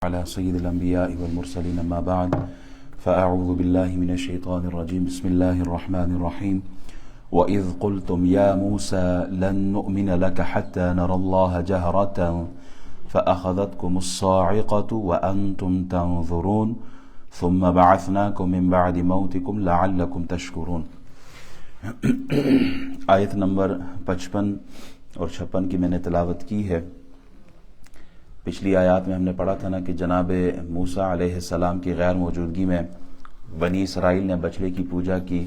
على سيد الأنبياء والمرسلين أما بعد فأعوذ بالله من الشيطان الرجيم بسم الله الرحمن الرحيم وإذ قلتم يا موسى لن نؤمن لك حتى نرى الله جهرة فأخذتكم الصاعقة وأنتم تنظرون ثم بعثناكم من بعد موتكم لعلكم تشكرون. آیت نمبر 55 اور 56 کی میں نے تلاوت کی ہے. پچھلی آیات میں ہم نے پڑھا تھا نا کہ جناب موسیٰ علیہ السلام کی غیر موجودگی میں بنی اسرائیل نے بچڑے کی پوجا کی،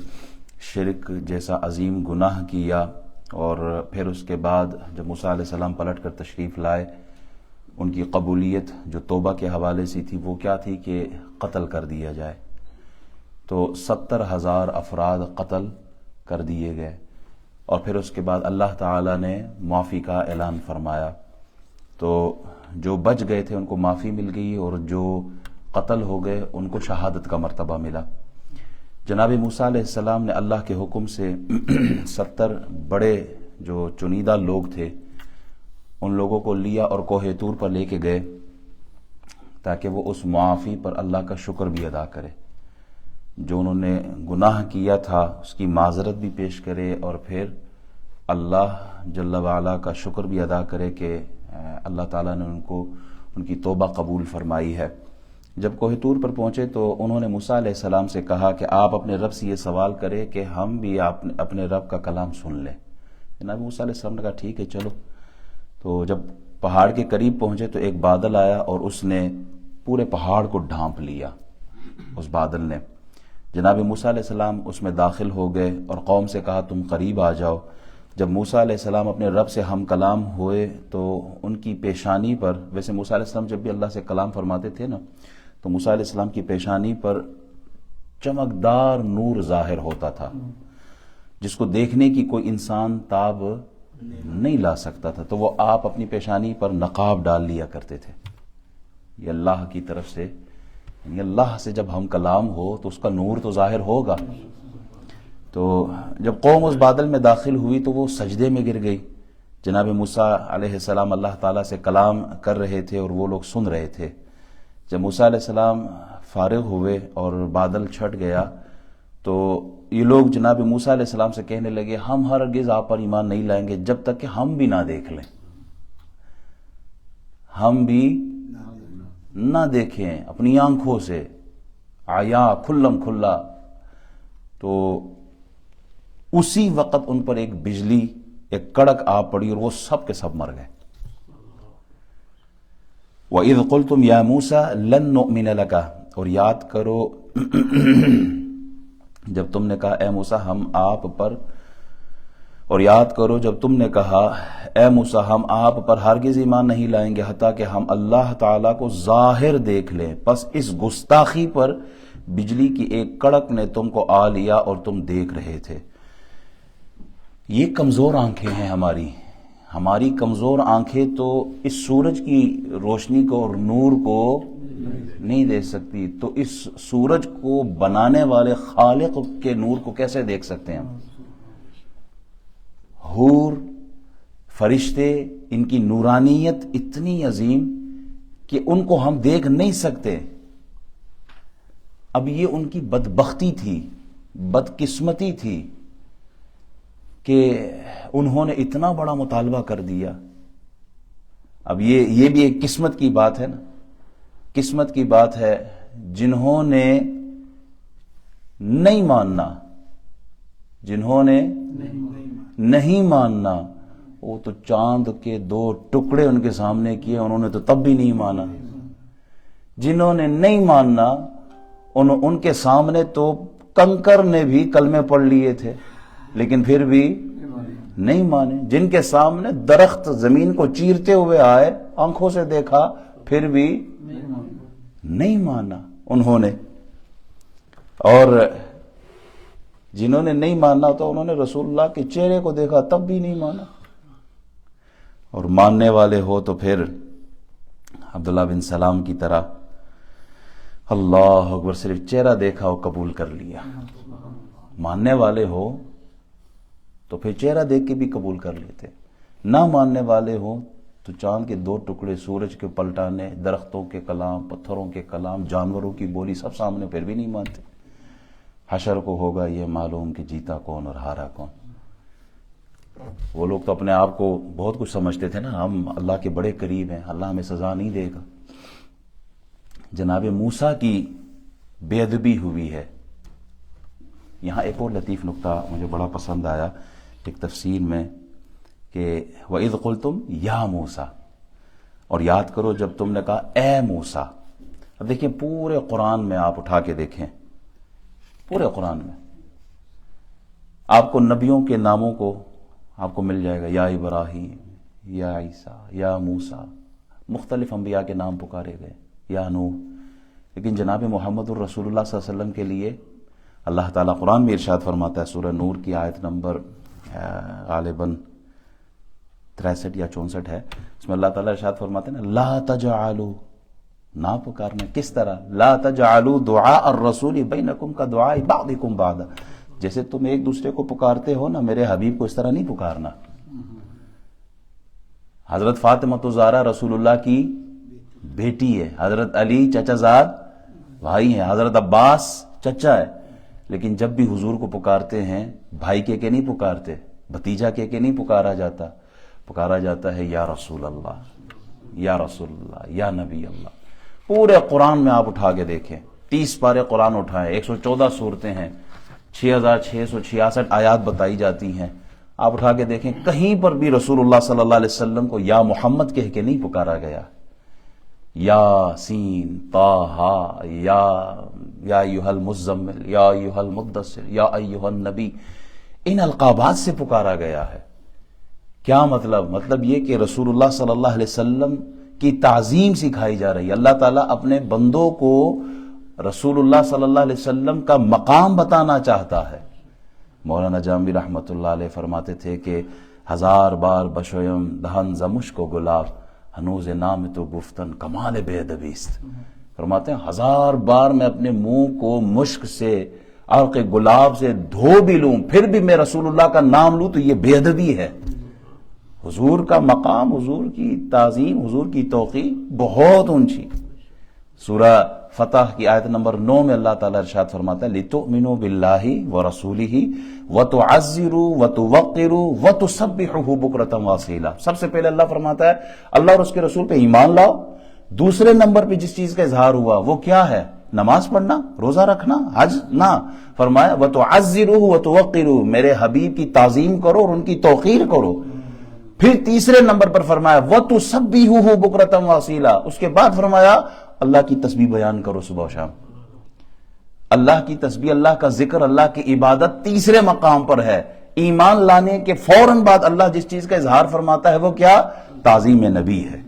شرک جیسا عظیم گناہ کیا، اور پھر اس کے بعد جب موسیٰ علیہ السلام پلٹ کر تشریف لائے، ان کی قبولیت جو توبہ کے حوالے سے تھی وہ کیا تھی کہ قتل کر دیا جائے. تو 70,000 افراد قتل کر دیے گئے، اور پھر اس کے بعد اللہ تعالیٰ نے معافی کا اعلان فرمایا. تو جو بچ گئے تھے ان کو معافی مل گئی، اور جو قتل ہو گئے ان کو شہادت کا مرتبہ ملا. جناب موسیٰ علیہ السلام نے اللہ کے حکم سے 70 بڑے جو چنیدہ لوگ تھے ان لوگوں کو لیا اور کوہ طور پر لے کے گئے تاکہ وہ اس معافی پر اللہ کا شکر بھی ادا کرے. جو انہوں نے گناہ کیا تھا اس کی معذرت بھی پیش کرے، اور پھر اللہ جل وعلا کا شکر بھی ادا کرے کہ اللہ تعالیٰ نے ان کی توبہ قبول فرمائی ہے. جب کوہ طور پر پہنچے تو انہوں نے موسیٰ علیہ السلام سے کہا کہ آپ اپنے رب سے یہ سوال کریں کہ ہم بھی اپنے رب کا کلام سن لیں. جناب موسیٰ علیہ السلام نے کہا ٹھیک ہے چلو. تو جب پہاڑ کے قریب پہنچے تو ایک بادل آیا اور اس نے پورے پہاڑ کو ڈھانپ لیا. اس بادل نے جناب موسیٰ علیہ السلام اس میں داخل ہو گئے اور قوم سے کہا تم قریب آ جاؤ. جب موسیٰ علیہ السلام اپنے رب سے ہم کلام ہوئے تو ان کی پیشانی پر، ویسے موسیٰ علیہ السلام جب بھی اللہ سے کلام فرماتے تھے نا تو موسیٰ علیہ السلام کی پیشانی پر چمکدار نور ظاہر ہوتا تھا جس کو دیکھنے کی کوئی انسان تاب نہیں لا سکتا تھا. تو وہ آپ اپنی پیشانی پر نقاب ڈال لیا کرتے تھے. یہ اللہ کی طرف سے، یعنی اللہ سے جب ہم کلام ہو تو اس کا نور تو ظاہر ہوگا. تو جب قوم اس بادل میں داخل ہوئی تو وہ سجدے میں گر گئی. جناب موسیٰ علیہ السلام اللہ تعالیٰ سے کلام کر رہے تھے اور وہ لوگ سن رہے تھے. جب موسیٰ علیہ السلام فارغ ہوئے اور بادل چھٹ گیا تو یہ لوگ جناب موسیٰ علیہ السلام سے کہنے لگے ہم ہرگز آپ پر ایمان نہیں لائیں گے جب تک کہ ہم بھی نہ دیکھ لیں، ہم بھی نہ دیکھیں اپنی آنکھوں سے آیا کھلم کھلا. تو اسی وقت ان پر ایک بجلی، ایک کڑک آ پڑی اور وہ سب کے سب مر گئے. وَإِذْ قُلْتُمْ يَا مُوسَى لَن نُؤْمِنَ لَكَ، اور یاد کرو جب تم نے کہا اے موسیٰ ہم آپ پر، اور یاد کرو جب تم نے کہا اے موسیٰ ہم آپ پر ہرگز ایمان نہیں لائیں گے حتیٰ کہ ہم اللہ تعالیٰ کو ظاہر دیکھ لیں. پس اس گستاخی پر بجلی کی ایک کڑک نے تم کو آ لیا اور تم دیکھ رہے تھے. یہ کمزور آنکھیں ہیں ہماری کمزور آنکھیں تو اس سورج کی روشنی کو اور نور کو نہیں دیکھ سکتی. تو اس سورج کو بنانے والے خالق کے نور کو کیسے دیکھ سکتے ہیں؟ حور، فرشتے، ان کی نورانیت اتنی عظیم کہ ان کو ہم دیکھ نہیں سکتے. اب یہ ان کی بدبختی تھی، بدقسمتی تھی کہ انہوں نے اتنا بڑا مطالبہ کر دیا. اب یہ بھی ایک قسمت کی بات ہے نا، قسمت کی بات ہے. جنہوں نے نہیں ماننا، جنہوں نے نہیں ماننا، وہ تو چاند کے 2 ٹکڑے ان کے سامنے کیے انہوں نے تو تب بھی نہیں مانا. جنہوں نے نہیں ماننا ان کے سامنے تو کنکر نے بھی کلمے پڑھ لیے تھے لیکن پھر بھی نہیں مانے. جن کے سامنے درخت زمین کو چیرتے ہوئے آئے، آنکھوں سے دیکھا، پھر بھی نہیں مانا انہوں نے. اور جنہوں نے نہیں ماننا تو انہوں نے رسول اللہ کے چہرے کو دیکھا تب بھی نہیں مانا. اور ماننے والے ہو تو پھر عبداللہ بن سلام کی طرح اللہ اکبر، صرف چہرہ دیکھا اور قبول کر لیا. ماننے والے ہو تو پھر چہرہ دیکھ کے بھی قبول کر لیتے، نہ ماننے والے ہو تو چاند کے 2 ٹکڑے، سورج کے پلٹانے، درختوں کے کلام، پتھروں کے کلام، جانوروں کی بولی سب سامنے، پھر بھی نہیں مانتے۔ حشر کو ہوگا یہ معلوم کہ جیتا کون اور ہارا کون۔ وہ لوگ تو اپنے آپ کو بہت کچھ سمجھتے تھے نا، ہم اللہ کے بڑے قریب ہیں، اللہ ہمیں سزا نہیں دے گا۔ جناب موسیٰ کی بے ادبی ہوئی ہے۔ یہاں ایک اور لطیف نکتہ مجھے بڑا پسند آیا ایک تفسیر میں کہ وَإِذْ قُلْتُمْ يَا مُوسَىٰ، اور یاد کرو جب تم نے کہا اے موسیٰ۔ اب دیکھیں پورے قرآن میں آپ اٹھا کے دیکھیں، پورے قرآن میں آپ کو نبیوں کے ناموں کو آپ کو مل جائے گا، یا ابراہیم، یا عیسیٰ، یا موسیٰ، مختلف انبیاء کے نام پکارے گئے، یا نوح۔ لیکن جناب محمد الرسول اللہ صلی اللہ علیہ وسلم کے لیے اللہ تعالیٰ قرآن میں ارشاد فرماتا ہے، سورہ نور کی آیت نمبر غالباً 63 یا 64 ہے، اس میں اللہ تعالیٰ ارشاد فرماتے ہیں لا تجعلوا، نہ پکارنا، کس طرح؟ لا تجعلوا دعاء الرسول بینکم کا دعاء بعضکم بعضا، جیسے تم ایک دوسرے کو پکارتے ہو نا، میرے حبیب کو اس طرح نہیں پکارنا۔ حضرت فاطمہ الزہرا رسول اللہ کی بیٹی ہے، حضرت علی چچا زاد بھائی ہیں، حضرت عباس چچا ہے، لیکن جب بھی حضور کو پکارتے ہیں بھائی کے نہیں پکارتے، بھتیجا کے نہیں پکارا جاتا، پکارا جاتا ہے یا رسول اللہ، یا رسول اللہ، یا نبی اللہ۔ پورے قرآن میں آپ اٹھا کے دیکھیں، 30 پارے قرآن اٹھائیں، 114 سورتیں ہیں، 6666 آیات بتائی جاتی ہیں، آپ اٹھا کے دیکھیں کہیں پر بھی رسول اللہ صلی اللہ علیہ وسلم کو یا محمد کہہ کے نہیں پکارا گیا۔ یاسین، طٰہٰ، یا ایھا المزمل، یا ایھا المدثر، یا ایھا النبی، ان القابات سے پکارا گیا ہے۔ کیا مطلب؟ مطلب یہ کہ رسول اللہ صلی اللہ علیہ وسلم کی تعظیم سکھائی جا رہی ہے۔ اللہ تعالیٰ اپنے بندوں کو رسول اللہ صلی اللہ علیہ وسلم کا مقام بتانا چاہتا ہے۔ مولانا جامی رحمۃ اللہ علیہ فرماتے تھے کہ 1000 بار بشویم دہن ز مشک و گلاب، ہنوز نام تو گفتن کمال بے ادبی است۔ فرماتے ہیں 1000 بار میں اپنے منہ کو مشک سے، عرق گلاب سے دھو بھی لوں، پھر بھی میں رسول اللہ کا نام لوں تو یہ بے ادبی ہے۔ حضور کا مقام، حضور کی تعظیم، حضور کی توقیر بہت اونچی۔ سورہ فتح کی آیت نمبر 9 میں اللہ تعالیٰ ارشاد فرماتا ہے لِتُؤْمِنُوا بِاللَّهِ وَرَسُولِهِ وَتُعَزِّرُوا وَتُوَقِّرُوا وَتُسَبِّحُوهُ بُكْرَةً وَأَصِيلًا۔ سب سے پہلے اللہ فرماتا ہے اللہ اور اس کے رسول پہ ایمان لاؤ۔ دوسرے نمبر پہ جس چیز کا اظہار ہوا وہ کیا ہے؟ نماز پڑھنا، روزہ رکھنا، حج نہ، فرمایا وَتُعَزِّرُوهُ وَتُوَقِّرُوا، میرے حبیب کی تعظیم کرو اور ان کی توقیر کرو۔ پھر تیسرے نمبر پر فرمایا وَتُسَبِّحُوهُ بُكْرَةً وَأَصِيلًا، اس کے بعد فرمایا اللہ کی تسبیح بیان کرو صبح و شام۔ اللہ کی تسبیح، اللہ کا ذکر، اللہ کی عبادت تیسرے مقام پر ہے۔ ایمان لانے کے فوراً بعد اللہ جس چیز کا اظہار فرماتا ہے وہ کیا؟ تعظیم نبی ہے،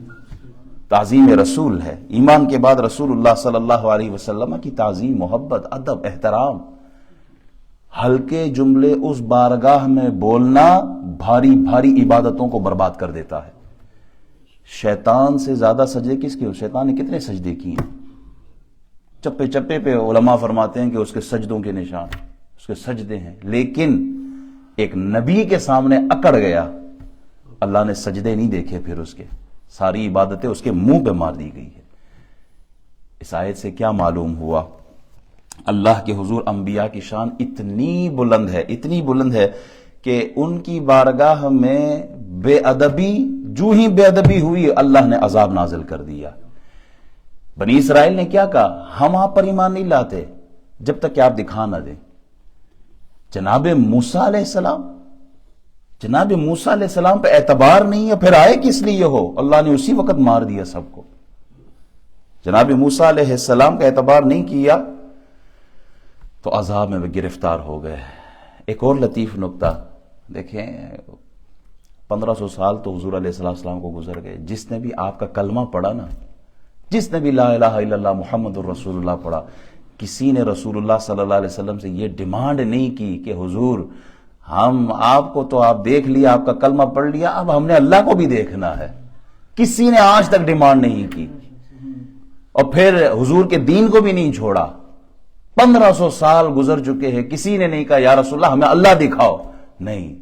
تعظیم رسول ہے۔ ایمان کے بعد رسول اللہ صلی اللہ علیہ وسلم کی تعظیم، محبت، ادب، احترام۔ ہلکے جملے اس بارگاہ میں بولنا بھاری بھاری عبادتوں کو برباد کر دیتا ہے۔ شیطان سے زیادہ سجدے کس کے؟ شیطان نے کتنے سجدے کیے ہیں؟ چپے چپے پہ علماء فرماتے ہیں کہ اس کے سجدوں کے نشان، اس کے سجدے ہیں، لیکن ایک نبی کے سامنے اکڑ گیا، اللہ نے سجدے نہیں دیکھے، پھر اس کے ساری عبادتیں اس کے منہ پہ مار دی گئی ہے۔ اس آیت سے کیا معلوم ہوا؟ اللہ کے حضور انبیاء کی شان اتنی بلند ہے، اتنی بلند ہے کہ ان کی بارگاہ میں بے ادبی، جو ہی بے ادبی ہوئی اللہ نے عذاب نازل کر دیا۔ بنی اسرائیل نے کیا کہا؟ ہم آپ پر ایمان نہیں لاتے جب تک کہ آپ دکھا نہ دیں۔ جناب موسیٰ علیہ السلام، جناب موسیٰ علیہ السلام پہ اعتبار نہیں ہے، پھر آئے کس لیے ہو؟ اللہ نے اسی وقت مار دیا سب کو۔ جناب موسیٰ علیہ السلام کا اعتبار نہیں کیا تو عذاب میں گرفتار ہو گئے۔ ایک اور لطیف نکتہ دیکھیں، 1500 سال تو حضور علیہ السلام کو گزر گئے، جس نے بھی آپ کا کلمہ پڑھا نا، جس نے بھی لا الہ الا اللہ محمد الرسول اللہ پڑھا، کسی نے رسول اللہ صلی اللہ علیہ وسلم سے یہ ڈیمانڈ نہیں کی کہ حضور ہم آپ کو تو آپ دیکھ لیا، آپ کا کلمہ پڑھ لیا، اب ہم نے اللہ کو بھی دیکھنا ہے۔ کسی نے آج تک ڈیمانڈ نہیں کی، اور پھر حضور کے دین کو بھی نہیں چھوڑا۔ 1500 سال گزر چکے ہیں، کسی نے نہیں کہا یا رسول اللہ ہمیں اللہ دکھاؤ، نہیں،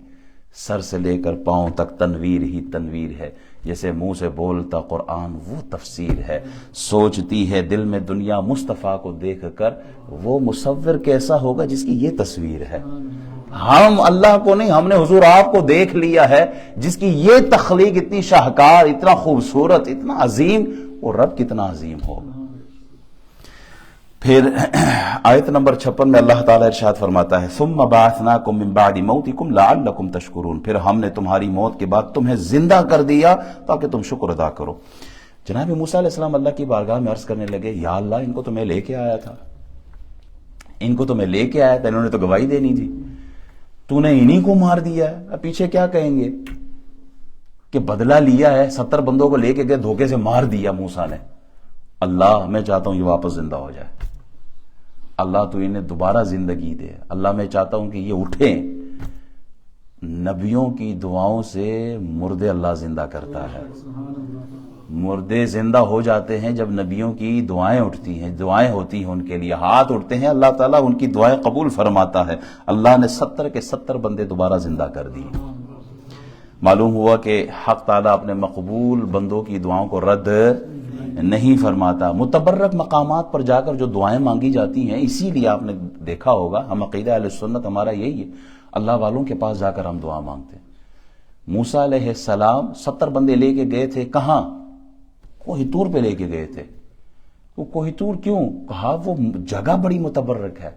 سر سے لے کر پاؤں تک تنویر ہی تنویر ہے۔ جیسے منہ سے بولتا قرآن وہ تفسیر ہے، سوچتی ہے دل میں دنیا مصطفیٰ کو دیکھ کر وہ مصور کیسا ہوگا جس کی یہ تصویر ہے۔ ہم اللہ کو نہیں، ہم نے حضور آپ کو دیکھ لیا ہے جس کی یہ تخلیق اتنی شاہکار، اتنا خوبصورت، اتنا عظیم، وہ رب کتنا عظیم ہوگا۔ پھر آیت نمبر 56 میں اللہ تعالیٰ ارشاد فرماتا ہے ثم بعثناکم من بعد موتکم لعلکم تشکرون، پھر ہم نے تمہاری موت کے بعد تمہیں زندہ کر دیا تاکہ تم شکر ادا کرو۔ جناب موسیٰ علیہ السلام اللہ کی بارگاہ میں عرض کرنے لگے، یا اللہ ان کو تو میں لے کے آیا تھا، انہوں نے تو گواہی دینی تھی، تو نے انہی کو مار دیا ہے، اب پیچھے کیا کہیں گے کہ بدلہ لیا ہے، 70 بندوں کو لے کے گئے، دھوکے سے مار دیا موسیٰ نے۔ اللہ میں چاہتا ہوں یہ واپس زندہ ہو جائے، اللہ تو انہیں دوبارہ زندگی دے، اللہ میں چاہتا ہوں کہ یہ اٹھیں۔ نبیوں کی دعاؤں سے مردے اللہ زندہ کرتا ہے، مردے زندہ ہو جاتے ہیں جب نبیوں کی دعائیں اٹھتی ہیں، دعائیں ہوتی ہیں ان کے لیے، ہاتھ اٹھتے ہیں، اللہ تعالیٰ ان کی دعائیں قبول فرماتا ہے۔ اللہ نے 70 کے 70 بندے دوبارہ زندہ کر دیے۔ معلوم ہوا کہ حق تعالیٰ اپنے مقبول بندوں کی دعاؤں کو رد نہیں فرماتا۔ متبرک مقامات پر جا کر جو دعائیں مانگی جاتی ہیں، اسی لیے آپ نے دیکھا ہوگا، ہم عقیدہ اہل سنت ہمارا یہی ہے، اللہ والوں کے پاس جا کر ہم دعا مانگتے ہیں۔ موسیٰ علیہ السلام 70 بندے لے کے گئے تھے، کہاں؟ کوہ طور پہ لے کے گئے تھے۔ وہ کوہ طور کیوں؟ کہا وہ جگہ بڑی متبرک ہے،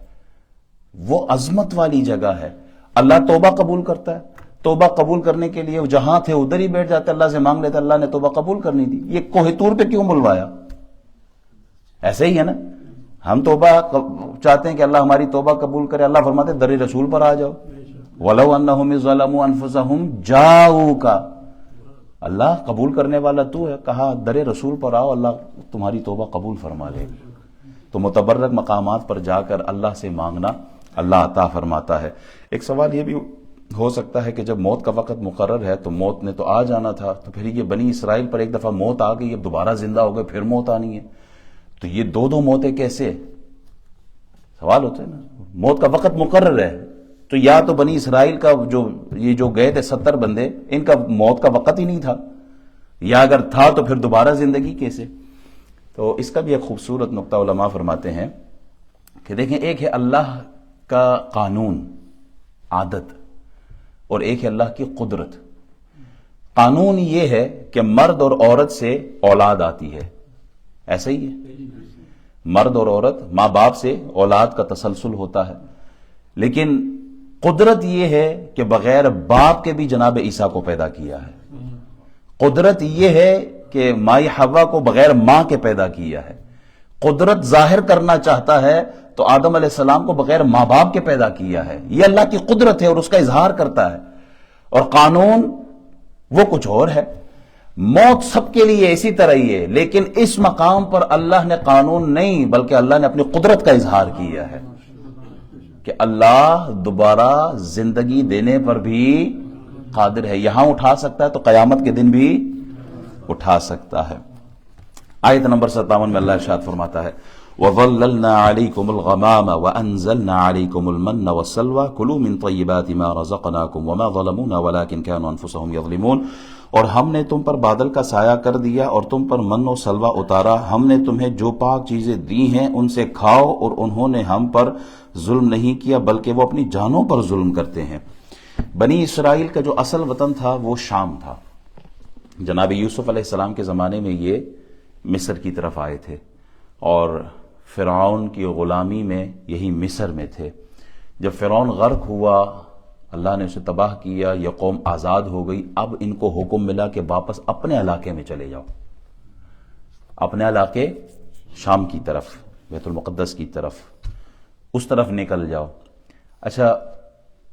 وہ عظمت والی جگہ ہے، اللہ توبہ قبول کرتا ہے، توبہ قبول کرنے کے لیے جہاں تھے ادھر ہی بیٹھ جاتے، اللہ سے مانگ لیتے، اللہ نے توبہ قبول کرنی تھی، یہ کوہ طور پہ کیوں بلوایا؟ ایسے ہی ہے نا، ہم توبہ چاہتے ہیں کہ اللہ ہماری توبہ قبول کرے، اللہ فرماتے در رسول پر آ جاؤ، وَلَوْ أَنَّهُمْ ظَلَمُوا أَنفُسَهُمْ جَاءُوكَ، اللہ قبول کرنے والا تو ہے، کہا در رسول پر آؤ، اللہ تمہاری توبہ قبول فرما لے گا۔ تو متبرک مقامات پر جا کر اللہ سے مانگنا اللہ عطا فرماتا ہے۔ ایک سوال یہ بھی ہو سکتا ہے کہ جب موت کا وقت مقرر ہے تو موت نے تو آ جانا تھا، تو پھر یہ بنی اسرائیل پر ایک دفعہ موت آ گئی، اب دوبارہ زندہ ہو گئے، پھر موت آنی ہے، تو یہ دو موتیں کیسے؟ سوال ہوتا ہے نا، موت کا وقت مقرر ہے تو یا تو بنی اسرائیل کا جو گئے تھے 70 بندے، ان کا موت کا وقت ہی نہیں تھا، یا اگر تھا تو پھر دوبارہ زندگی کیسے؟ تو اس کا بھی ایک خوبصورت نقطہ علماء فرماتے ہیں کہ دیکھیں، ایک ہے اللہ کا قانون، عادت، اور ایک ہے اللہ کی قدرت۔ قانون یہ ہے کہ مرد اور عورت سے اولاد آتی ہے، ایسا ہی ہے، مرد اور عورت، ماں باپ سے اولاد کا تسلسل ہوتا ہے، لیکن قدرت یہ ہے کہ بغیر باپ کے بھی جناب عیسیٰ کو پیدا کیا ہے۔ قدرت یہ ہے کہ مائی حوا کو بغیر ماں کے پیدا کیا ہے۔ قدرت ظاہر کرنا چاہتا ہے تو آدم علیہ السلام کو بغیر ماں باپ کے پیدا کیا ہے، یہ اللہ کی قدرت ہے اور اس کا اظہار کرتا ہے، اور قانون وہ کچھ اور ہے۔ موت سب کے لیے اسی طرح ہی ہے، لیکن اس مقام پر اللہ نے قانون نہیں بلکہ اللہ نے اپنی قدرت کا اظہار کیا ہے کہ اللہ دوبارہ زندگی دینے پر بھی قادر ہے، یہاں اٹھا سکتا ہے تو قیامت کے دن بھی اٹھا سکتا ہے۔ آیت نمبر 57 میں اللہ ارشاد فرماتا ہے وَظَلَّلْنَا عَلَيْكُمُ الْغَمَامَ وَأَنزَلْنَا عَلَيْكُمُ الْمَنَّ وَالسَّلْوَىٰ كُلُوا مِن طَيِّبَاتِ مَا رَزَقْنَاكُمْ وَمَا ظَلَمُونَا وَلَٰكِن كَانُوا أَنفُسَهُمْ يَظْلِمُونَ، اور ہم نے تم پر بادل کا سایہ کر دیا اور تم پر من و سلوہ اتارا، ہم نے تمہیں جو پاک چیزیں دی ہیں ان سے کھاؤ، اور انہوں نے ہم پر ظلم نہیں کیا بلکہ وہ اپنی جانوں پر ظلم کرتے ہیں۔ بنی اسرائیل کا جو اصل وطن تھا وہ شام تھا، جناب یوسف علیہ السلام کے زمانے میں یہ مصر کی طرف آئے تھے، اور فرعون کی غلامی میں یہی مصر میں تھے۔ جب فرعون غرق ہوا، اللہ نے اسے تباہ کیا، یہ قوم آزاد ہو گئی، اب ان کو حکم ملا کہ واپس اپنے علاقے میں چلے جاؤ، اپنے علاقے شام کی طرف، بیت المقدس کی طرف، اس طرف نکل جاؤ۔ اچھا،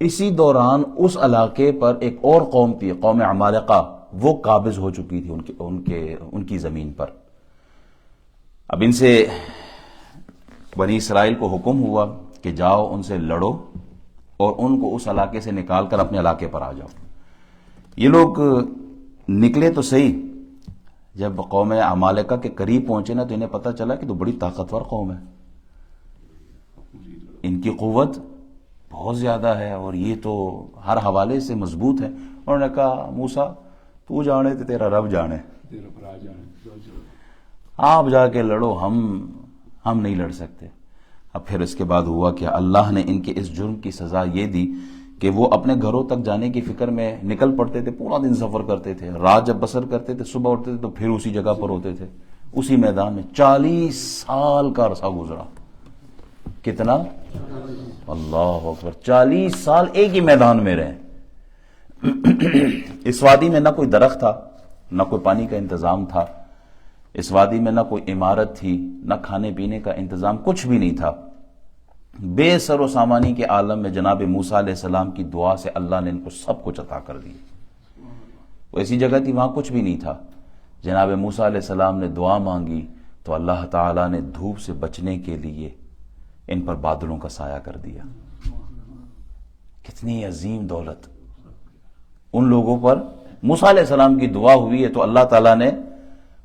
اسی دوران اس علاقے پر ایک اور قوم تھی، قوم عمالقہ، وہ قابض ہو چکی تھی ان کی زمین پر۔ اب ان سے بنی اسرائیل کو حکم ہوا کہ جاؤ ان سے لڑو اور ان کو اس علاقے سے نکال کر اپنے علاقے پر آ جاؤ۔ یہ لوگ نکلے تو صحیح، جب قوم عمالقہ کے قریب پہنچے نا تو انہیں پتہ چلا کہ تو بڑی طاقتور قوم ہے، ان کی قوت بہت زیادہ ہے اور یہ تو ہر حوالے سے مضبوط ہے۔ انہوں نے کہا موسیٰ تو جانے تو تیرا رب جانے، تیرا بھرا جانے آپ جا کے لڑو، ہم نہیں لڑ سکتے۔ اب پھر اس کے بعد ہوا کہ اللہ نے ان کے اس جرم کی سزا یہ دی کہ وہ اپنے گھروں تک جانے کی فکر میں نکل پڑتے تھے، پورا دن سفر کرتے تھے، رات جب بسر کرتے تھے صبح اٹھتے تھے تو پھر اسی جگہ پر ہوتے تھے، اسی میدان میں 40 سال کا عرصہ گزرا۔ کتنا؟ اللہ اکبر، 40 سال ایک ہی میدان میں رہے۔ اس وادی میں نہ کوئی درخت تھا، نہ کوئی پانی کا انتظام تھا، اس وادی میں نہ کوئی عمارت تھی، نہ کھانے پینے کا انتظام، کچھ بھی نہیں تھا۔ بے سر و سامانی کے عالم میں جناب موسیٰ علیہ السلام کی دعا سے اللہ نے ان کو سب کچھ عطا کر دیا۔ وہ ایسی جگہ تھی وہاں کچھ بھی نہیں تھا، جناب موسیٰ علیہ السلام نے دعا مانگی تو اللہ تعالیٰ نے دھوپ سے بچنے کے لیے ان پر بادلوں کا سایہ کر دیا۔ کتنی عظیم دولت ان لوگوں پر، موسیٰ علیہ السلام کی دعا ہوئی ہے تو اللہ تعالیٰ نے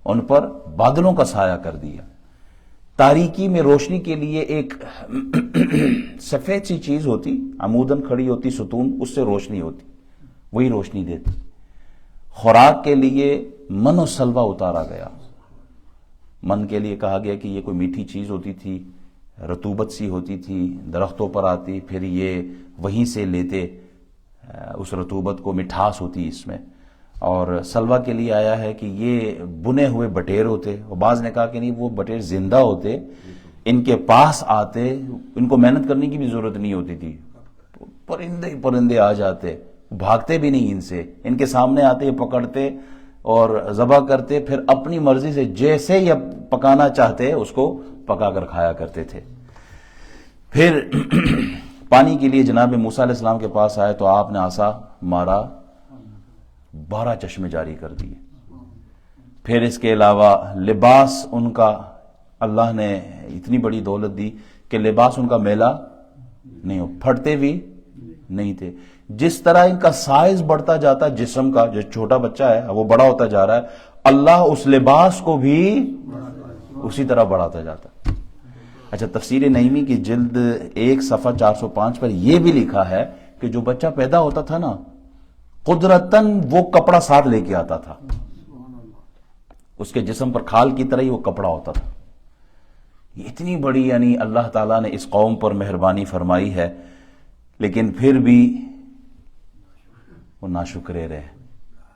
ان پر بادلوں کا سایہ کر دیا۔ تاریکی میں روشنی کے لیے ایک سفید سی چیز ہوتی، عموداً کھڑی ہوتی، ستون، اس سے روشنی ہوتی، وہی روشنی دیتی۔ خوراک کے لیے من و سلوہ اتارا گیا، من کے لیے کہا گیا کہ یہ کوئی میٹھی چیز ہوتی تھی، رطوبت سی ہوتی تھی، درختوں پر آتی، پھر یہ وہیں سے لیتے اس رطوبت کو، مٹھاس ہوتی اس میں۔ اور سلوہ کے لیے آیا ہے کہ یہ بنے ہوئے بٹیر ہوتے، اور بعض نے کہا کہ نہیں، وہ بٹیر زندہ ہوتے، ان کے پاس آتے، ان کو محنت کرنے کی بھی ضرورت نہیں ہوتی تھی، پرندے آ جاتے، بھاگتے بھی نہیں ان سے، ان کے سامنے آتے، پکڑتے اور ذبح کرتے، پھر اپنی مرضی سے جیسے یہ پکانا چاہتے اس کو پکا کر کھایا کرتے تھے۔ پھر پانی کے لیے جناب موسیٰ علیہ السلام کے پاس آئے تو آپ نے عصا مارا، 12 چشمے جاری کر دیے۔ پھر اس کے علاوہ لباس ان کا، اللہ نے اتنی بڑی دولت دی کہ لباس ان کا میلا نہیں ہو، پھٹتے بھی نہیں تھے۔ جس طرح ان کا سائز بڑھتا جاتا جسم کا، جو چھوٹا بچہ ہے وہ بڑا ہوتا جا رہا ہے، اللہ اس لباس کو بھی اسی طرح بڑھاتا جاتا۔ اچھا، تفسیر نعیمی کی جلد 1 صفحہ 405 پر یہ بھی لکھا ہے کہ جو بچہ پیدا ہوتا تھا نا، قدرتاً وہ کپڑا ساتھ لے کے آتا تھا، اس کے جسم پر کھال کی طرح ہی وہ کپڑا ہوتا تھا۔ یہ اتنی بڑی یعنی اللہ تعالیٰ نے اس قوم پر مہربانی فرمائی ہے، لیکن پھر بھی وہ ناشکرے رہے،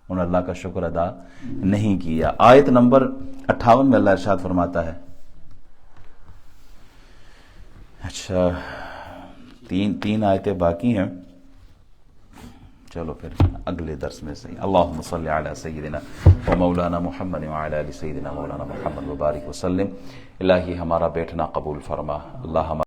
انہوں نے اللہ کا شکر ادا نہیں کیا۔ آیت نمبر 58 میں اللہ ارشاد فرماتا ہے، اچھا تین آیتیں باقی ہیں، چلو پھر اگلے درس میں صحیح۔ اللہم صلی علی سیدنا و مولانا محمد وعلی آل سیدنا مولانا محمد وبارک وسلم۔ الہی ہمارا بیٹھنا قبول فرما، اللہ ہمارا